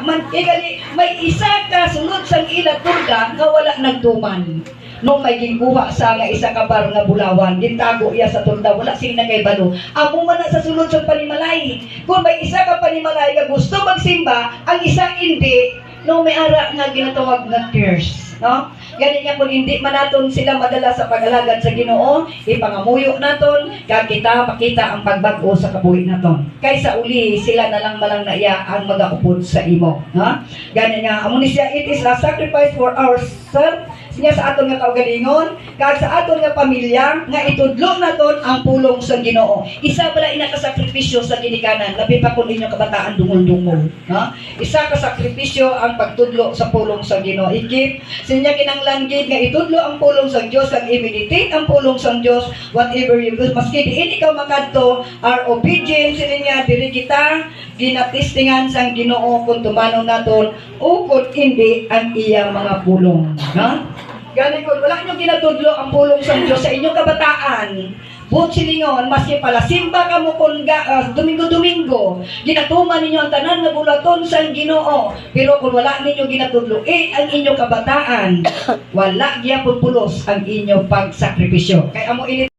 man igali may isa ka sulod sang ila turga nga wala nagtuman. Nung may ginkuha sa nga isa ka bar nga bulawan, gintago iya sa turda, wala sing nakaibalo. Amo man na sa sulod sa panimalay. Kung may isa ka panimalay nga gusto magsimba, ang isa hindi, no may ara nga ginatawag nga curse. No? Ganyan nga kung hindi man naton sila madala sa pag-alagad sa Ginoo, ipangamuyo naton, kag kita makita ang pagbago sa kabuhi naton. Kaysa uli sila na lang malang na iya ang magaupod sa imo. No? Ganyan nga, amo ni siya, it is a sacrifice for ourselves, siya sa aton nga kaugalingon, kag sa aton nga pamilya, nga itudlo naton ang pulong sa Ginoo. Isa pala inakasakripisyo sa ginikanan, labi pa kung inyo kabataan dungol-dungol. No? Isa ka sakripisyo ang pagtudlo sa pulong sa Ginoo. Ikip, sinya kinanglanggit nga itudlo ang pulong sa Dios, kag i-meditate ang pulong sa Dios, whatever you do. Maski diin ikaw makadto, are obedient sila niya, diri kita ginatistingan sang Ginoo kung tumanong naton o kung hindi ang iyang mga pulong. No? Gani ko, wala nyo ginatudlo ang pulong sa Diyos sa inyong kabataan. Buot silingon, maski pala simba ka mo kung Domingo-Domingo, ginatuman ninyo ang tanan na bulaton sa Ginoo. Pero kung wala ninyo ginatudlo, ang inyong kabataan, wala gyapon pulos ang inyong pagsakripisyo. Kaya amo ini